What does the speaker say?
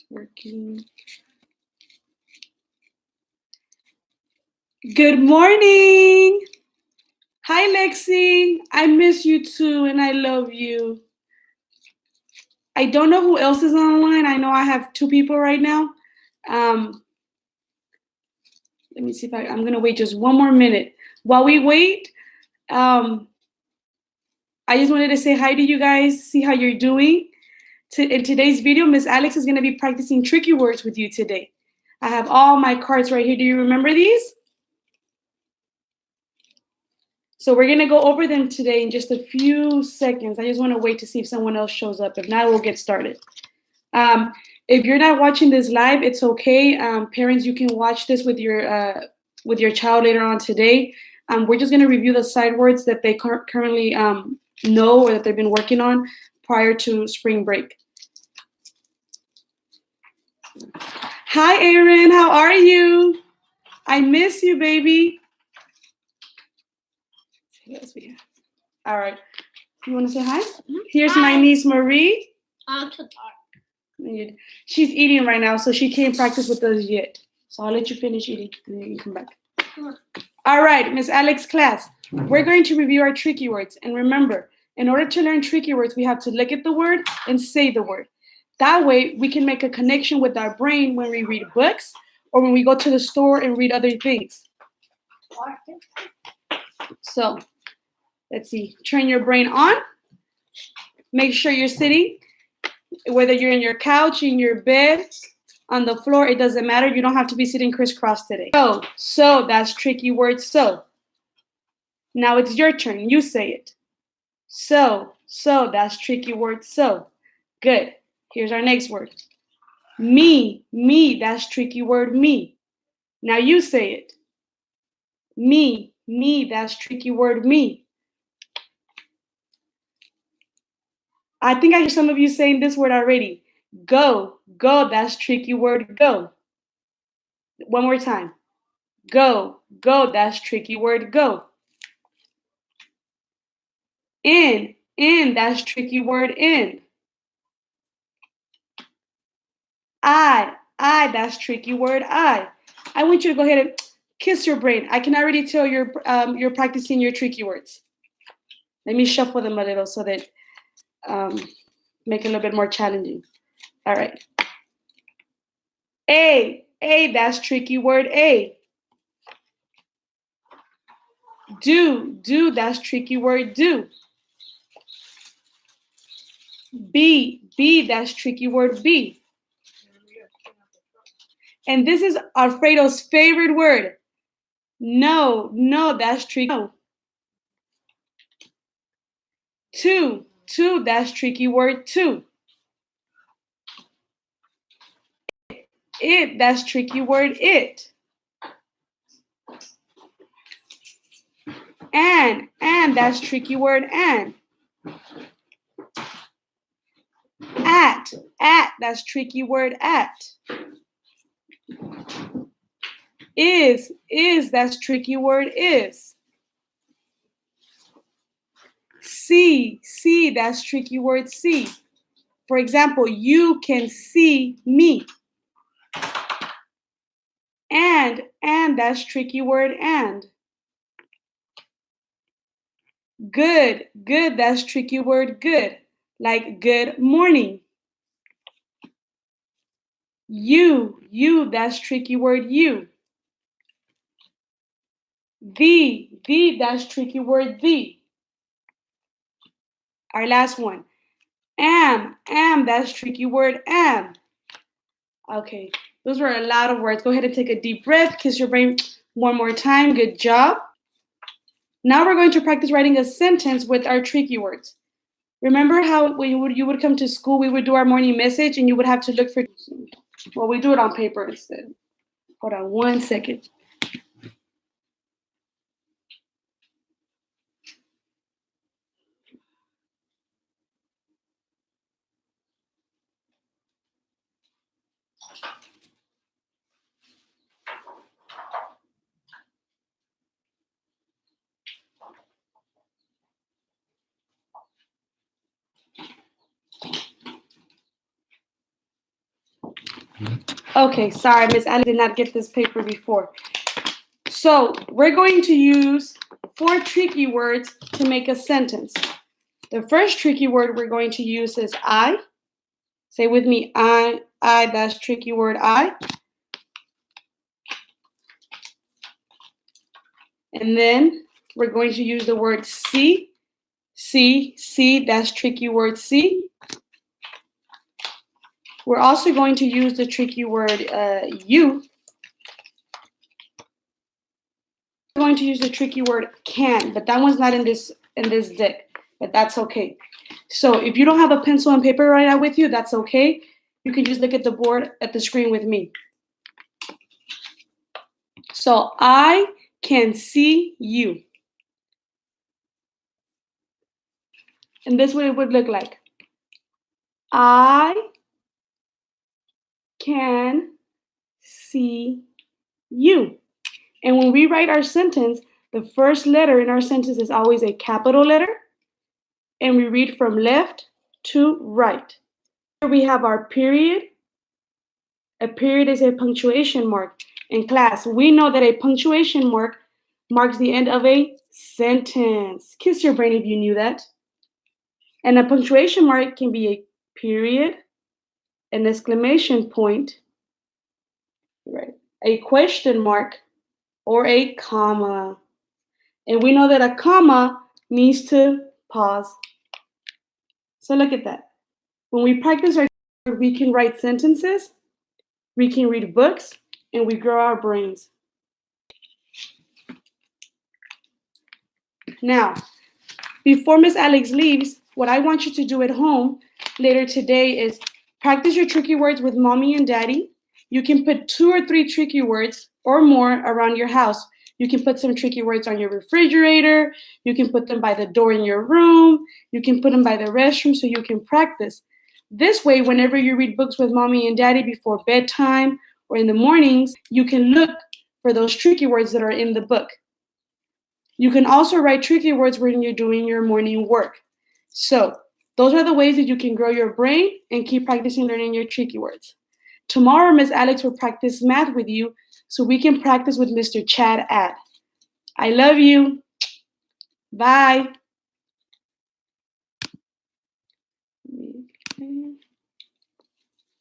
Working. Good morning. Hi, Lexi. I miss you too, and I love you. I don't know who else is online. I know I have 2 people right now. Let me see if I'm going to wait just 1 more minute. While we wait, I just wanted to say hi to you guys, see how you're doing. In today's video, Miss Alex is going to be practicing tricky words with you today. I have all my cards right here. Do you remember these? So we're going to go over them today in just a few seconds. I just want to wait to see if someone else shows up. If not, we'll get started. If you're not watching this live, it's okay. Parents, you can watch this with your child later on today. We're just going to review the sight words that they currently know or that they've been working on prior to spring break. Hi, Aaron. How are you? I miss you, baby. What else we have? All right. You want to say hi? Here's hi. My niece, Marie. She's eating right now, so she can't practice with us yet. So I'll let you finish eating, and then you come back. All right, Miss Alex class. We're going to review our tricky words. And remember, in order to learn tricky words, we have to look at the word and say the word. That way, we can make a connection with our brain when we read books or when we go to the store and read other things. So, let's see. Turn your brain on. Make sure you're sitting. Whether you're in your couch, in your bed, on the floor, it doesn't matter. You don't have to be sitting crisscross today. So that's tricky word, so. Now it's your turn. You say it. So that's tricky word, so. Good. Here's our next word. Me, that's tricky word, me. Now you say it. Me, that's tricky word, me. I think I hear some of you saying this word already. Go, that's tricky word, go. One more time. Go, that's tricky word, go. In, that's tricky word, in. I, that's tricky word, I. I want you to go ahead and kiss your brain. I can already tell you're practicing your tricky words. Let me shuffle them a little so that make it a little bit more challenging. All right. A, that's tricky word, A. Do, that's tricky word, do. B, that's tricky word, B. And this is Alfredo's favorite word. No, that's tricky. No. Two, that's tricky word, two. It, that's tricky word, it. And that's tricky word, and. At, that's tricky word, at. Is, that's tricky word, is. See, that's tricky word, see. For example, you can see me. And that's tricky word, and. Good, that's tricky word, good. Like good morning. You, that's tricky word, you. The, that's tricky word, the. Our last one. Am, that's tricky word, am. Okay, those were a lot of words. Go ahead and take a deep breath, kiss your brain one more time. Good job. Now we're going to practice writing a sentence with our tricky words. Remember how when you would come to school, we would do our morning message and you would have to look for, well, we do it on paper instead. Hold on 1 second. Okay, sorry, Miss Alex did not get this paper before. So we're going to use 4 tricky words to make a sentence. The first tricky word we're going to use is I. Say with me, I, that's tricky word I. And then we're going to use the word see, that's tricky word see. We're also going to use the tricky word you. We're going to use the tricky word can, but that one's not in this deck, but that's okay. So if you don't have a pencil and paper right now with you, that's okay. You can just look at the board at the screen with me. So I can see you. And this is what it would look like. I can see you. And when we write our sentence, the first letter in our sentence is always a capital letter. And we read from left to right. Here we have our period. A period is a punctuation mark. In class, we know that a punctuation mark marks the end of a sentence. Kiss your brain if you knew that. And a punctuation mark can be a period, an exclamation point, right, a question mark, or a comma. And we know that a comma means to pause. So look at that. When we practice we can write sentences, we can read books, and we grow our brains. Now, before Miss Alex leaves, what I want you to do at home later today is practice your tricky words with mommy and daddy. You can put 2 or 3 tricky words or more around your house. You can put some tricky words on your refrigerator. You can put them by the door in your room. You can put them by the restroom so you can practice. This way, whenever you read books with mommy and daddy before bedtime or in the mornings, you can look for those tricky words that are in the book. You can also write tricky words when you're doing your morning work. So those are the ways that you can grow your brain and keep practicing learning your tricky words. Tomorrow, Miss Alex will practice math with you so we can practice with Mr. Chad Add. I love you. Bye.